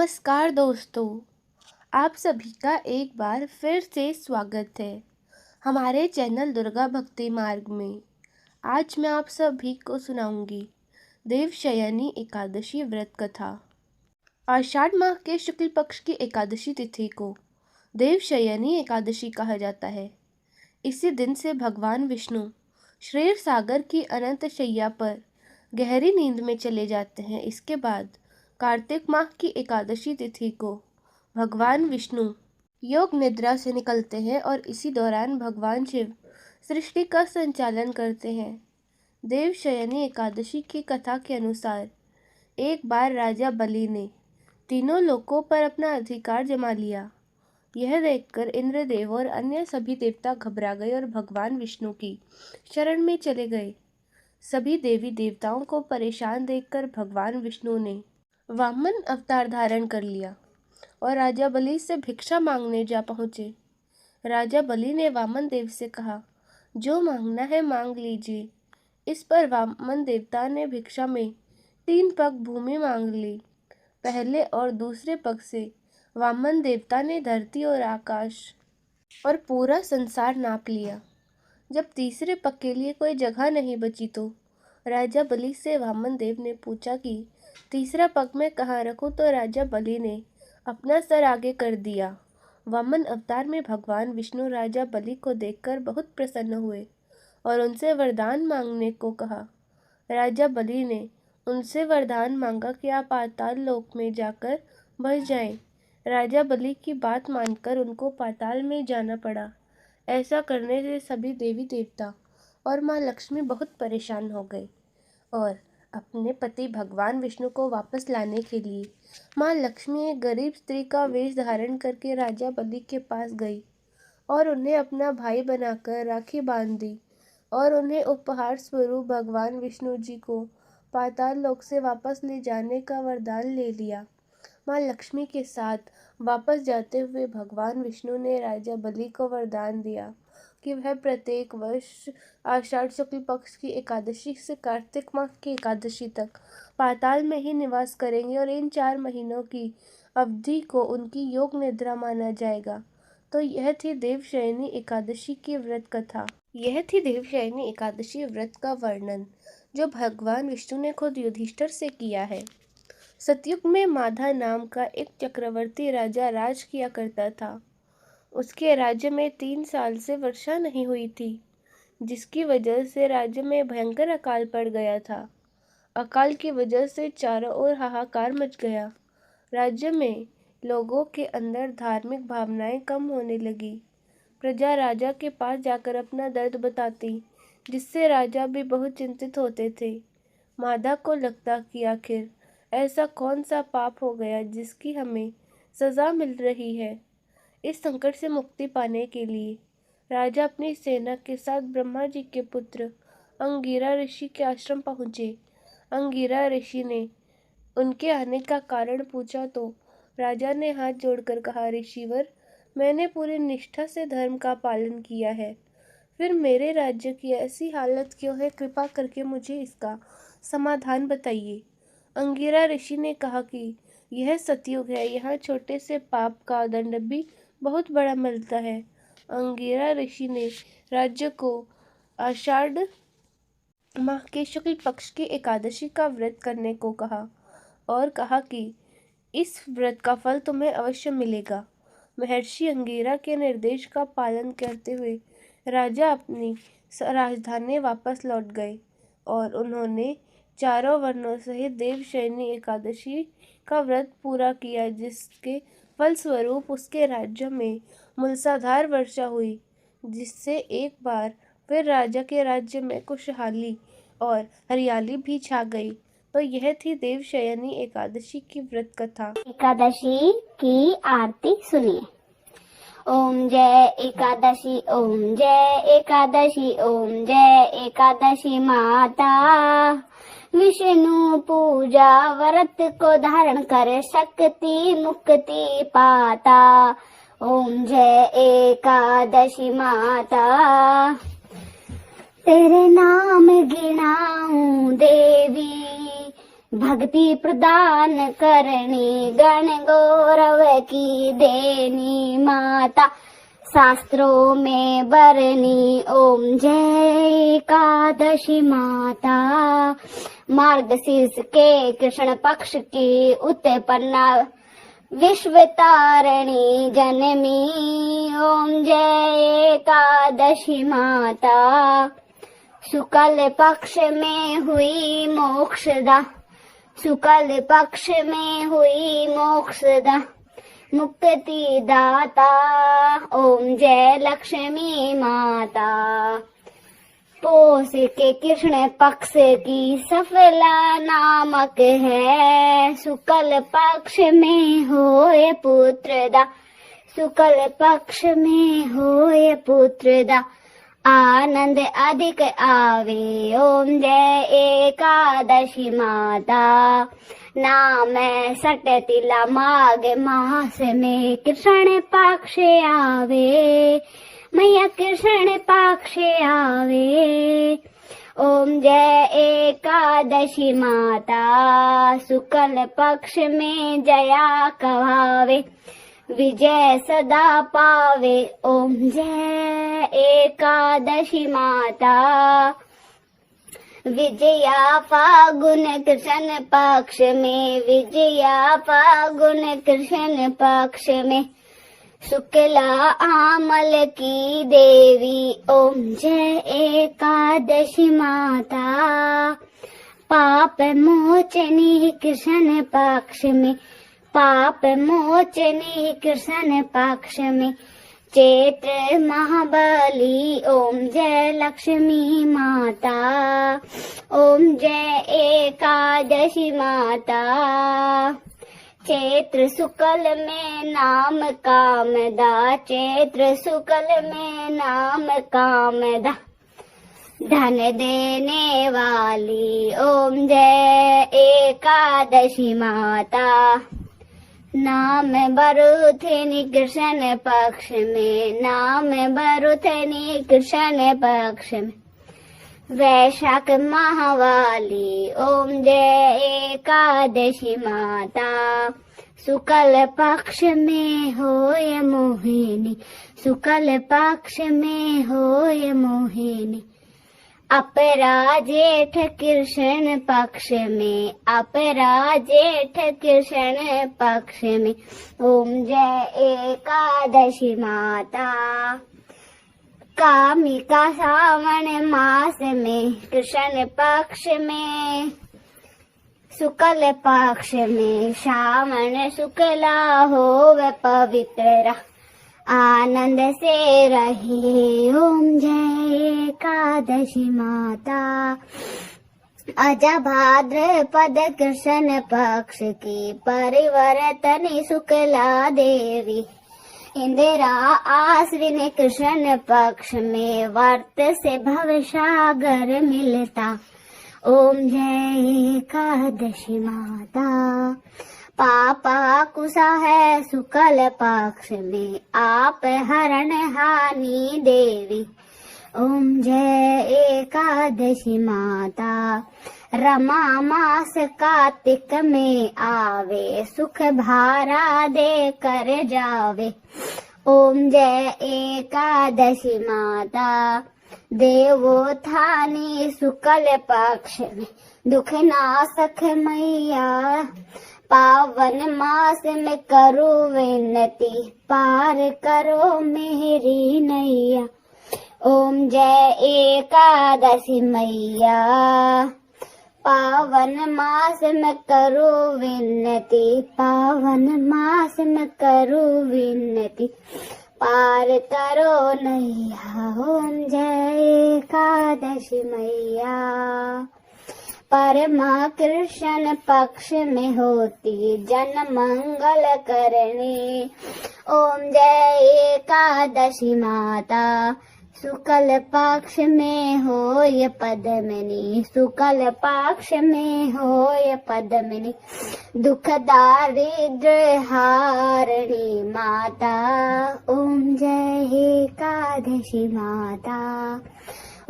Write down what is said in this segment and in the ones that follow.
नमस्कार दोस्तों, आप सभी का एक बार फिर से स्वागत है हमारे चैनल दुर्गा भक्ति मार्ग में। आज मैं आप सभी को सुनाऊंगी देवशयनी एकादशी व्रत कथा। आषाढ़ माह के शुक्ल पक्ष की एकादशी तिथि को देवशयनी एकादशी कहा जाता है। इसी दिन से भगवान विष्णु क्षीर सागर की अनंत शैया पर गहरी नींद में चले जाते हैं। इसके बाद कार्तिक माह की एकादशी तिथि को भगवान विष्णु योग निद्रा से निकलते हैं और इसी दौरान भगवान शिव सृष्टि का संचालन करते हैं। देवशयनी एकादशी की कथा के अनुसार एक बार राजा बलि ने तीनों लोकों पर अपना अधिकार जमा लिया। यह देखकर इंद्रदेव और अन्य सभी देवता घबरा गए और भगवान विष्णु की शरण में चले गए। सभी देवी देवताओं को परेशान देखकर भगवान विष्णु ने वामन अवतार धारण कर लिया और राजा बलि से भिक्षा मांगने जा पहुंचे। राजा बलि ने वामन देव से कहा, जो मांगना है मांग लीजिए। इस पर वामन देवता ने भिक्षा में 3 पग भूमि मांग ली। पहले और दूसरे पग से वामन देवता ने धरती और आकाश और पूरा संसार नाप लिया। जब तीसरे पग के लिए कोई जगह नहीं बची तो राजा बलि से वामन देव ने पूछा कि तीसरा पग मैं कहाँ रखूं, तो राजा बलि ने अपना सर आगे कर दिया। वामन अवतार में भगवान विष्णु राजा बलि को देखकर बहुत प्रसन्न हुए और उनसे वरदान मांगने को कहा। राजा बलि ने उनसे वरदान मांगा कि आप पाताल लोक में जाकर बस जाएं। राजा बलि की बात मानकर उनको पाताल में जाना पड़ा। ऐसा करने से सभी देवी देवता और माँ लक्ष्मी बहुत परेशान हो गए और अपने पति भगवान विष्णु को वापस लाने के लिए माँ लक्ष्मी एक गरीब स्त्री का वेश धारण करके राजा बलि के पास गई और उन्हें अपना भाई बनाकर राखी बांध दी और उन्हें उपहार स्वरूप भगवान विष्णु जी को पाताल लोक से वापस ले जाने का वरदान ले लिया। माँ लक्ष्मी के साथ वापस जाते हुए भगवान विष्णु ने राजा बलि को वरदान दिया कि वह प्रत्येक वर्ष आषाढ़ शुक्ल पक्ष की एकादशी से कार्तिक माह की एकादशी तक पाताल में ही निवास करेंगे और इन 4 महीनों की अवधि को उनकी योग निद्रा माना जाएगा। तो यह थी देवशयनी एकादशी की व्रत कथा। यह थी देवशयनी एकादशी व्रत का वर्णन जो भगवान विष्णु ने खुद युधिष्ठिर से किया है। सतयुग में माधा नाम का एक चक्रवर्ती राजा राज किया करता था। उसके राज्य में 3 साल से वर्षा नहीं हुई थी, जिसकी वजह से राज्य में भयंकर अकाल पड़ गया था। अकाल की वजह से चारों ओर हाहाकार मच गया। राज्य में लोगों के अंदर धार्मिक भावनाएं कम होने लगी। प्रजा राजा के पास जाकर अपना दर्द बताती, जिससे राजा भी बहुत चिंतित होते थे। माधा को लगता कि आखिर ऐसा कौन सा पाप हो गया जिसकी हमें सजा मिल रही है। इस संकट से मुक्ति पाने के लिए राजा अपनी सेना के साथ ब्रह्मा जी के पुत्र अंगिरा ऋषि के आश्रम पहुँचे। अंगिरा ऋषि ने उनके आने का कारण पूछा तो राजा ने हाथ जोड़कर कहा, ऋषिवर, मैंने पूरी निष्ठा से धर्म का पालन किया है, फिर मेरे राज्य की ऐसी हालत क्यों है? कृपा करके मुझे इसका समाधान बताइए। अंगिरा ऋषि ने कहा कि यह सतयुग है, यहाँ छोटे से पाप का दंड भी बहुत बड़ा मिलता है। अंगिरा ऋषि ने राज्य को आषाढ़ माह के शुक्ल पक्ष की एकादशी का व्रत करने को कहा और कहा कि इस व्रत का फल तुम्हें अवश्य मिलेगा। महर्षि अंगिरा के निर्देश का पालन करते हुए राजा अपनी राजधानी वापस लौट गए और उन्होंने चारों वर्णों सहित देवशयनी एकादशी का व्रत पूरा किया, जिसके फलस्वरूप उसके राज्य में मूसलाधार वर्षा हुई, जिससे एक बार फिर राजा के राज्य में खुशहाली और हरियाली भी छा गई। तो यह थी देवशयनी एकादशी की व्रत कथा। एकादशी की आरती सुनिए। ओम जय एकादशी, ओम जय एकादशी, ओम जय एकादशी माता। विष्णु पूजा व्रत को धारण कर शक्ति मुक्ति पाता। ओम जय एकादशी माता। तेरे नाम गिनाऊं देवी, भक्ति प्रदान करनी, गण गौरव की देनी माता, शास्त्रों में बरनी। ओम जय एकादशी माता, मार्गशीर्ष के कृष्ण पक्ष की उत्पन्ना, विश्व तारिणी जननी। ओम जय एकादशी माता, शुक्ल पक्ष में हुई मोक्षदा, शुक्ल पक्ष में हुई मोक्षदा, मुक्ति दाता। ओम जय लक्ष्मी माता, पोष के कृष्ण पक्ष की सफला नामक है, शुक्ल पक्ष में होए पुत्रदा, शुक्ल पक्ष में होए पुत्रदा, आनंद अधिक आवे। ओम जय एकादशी माता, नाम सट तिला माघ मास में कृष्ण पक्ष आवे, मैया कृष्ण पक्ष आवे। ओम जय एकादशी माता, शुक्ल पक्ष में जया कहावे, विजय सदा पावे। ओम जय एकादशी माता, विजया फागुन कृष्ण पक्ष में, विजया फागुन कृष्ण पक्ष में, शुक्ला आमल की देवी। ओम जय एकादशी माता, पाप मोचनी कृष्ण पक्ष में, पाप मोचनी कृष्ण पक्ष में, चैत्र महाबली। ओम जय लक्ष्मी माता, ओम जय एकादशी माता, चैत्र शुक्ल में नाम कामदा, चैत्र शुक्ल में नाम कामदा, धन देने वाली। ओम जय एकादशी माता, नाम बरुथनी कृष्ण पक्ष में, नाम बरुथनी कृष्ण पक्ष में, वैशाख माहवाली। ओम जय एकादशी माता, शुक्ल पक्ष में होय मोहिनी, शुक्ल पक्ष में होय मोहिनी, अपरा जेठ कृष्ण पक्ष में, अपरा जेठ कृष्ण पक्ष में। ओम जय एकादशी माता, कामिका सावन मास में कृष्ण पक्ष में, शुक्ल पक्ष में, श्रावण शुक्ला होवे पवित्र, आनंद से रहे। ओम जय एकादशी माता, अजा भाद्रपद कृष्ण पक्ष की परिवर्तनी शुक्ला देवी, इंदिरा आश्विन कृष्ण पक्ष में, वर्त से भवसागर मिलता। ओम जय एकादशी माता, पापा कुशा है शुक्ल पक्ष में, आप हरण हानि देवी। ओम जय एकादशी माता, रमा मास कार्तिक में आवे, सुख भारा दे कर जावे। ओम जय एकादशी माता, देवोत्थानी शुक्ल पक्ष में, दुख नाशक मैया, पावन मास में करो विनती, पार करो मेरी नैया। ओम जय एकादशी मैया, पावन मास में करो विनती, पावन मास में करो विनती, पार करो नैया। ओम जय एकादशी मैया, परमा कृष्ण पक्ष में होती जन मंगल करनी। ओम जय एकादशी माता, शुक्ल पक्ष में होय पद्मिनी, शुक्ल पक्ष में होय पद्मिनी, दुख दारिद्र हारिणी माता। ओम जय एकादशी माता,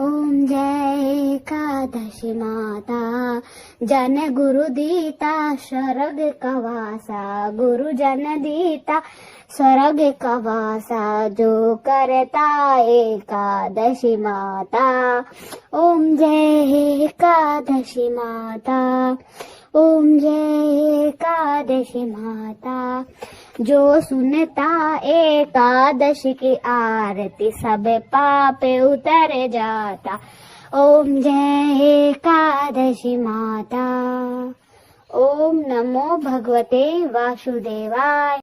ओम जय एकादशी माता, जन गुरु दीता स्वर्ग कवासा, गुरु जन दीता स्वर्ग कवासा, जो करता एकादशी माता। ओम जय एकादशी माता, ओम जय एकादशी माता, जो सुनता एकादशी की आरती सब पाप उतर जाता। ओम जय एकादशी माता। ओम नमो भगवते वासुदेवाय।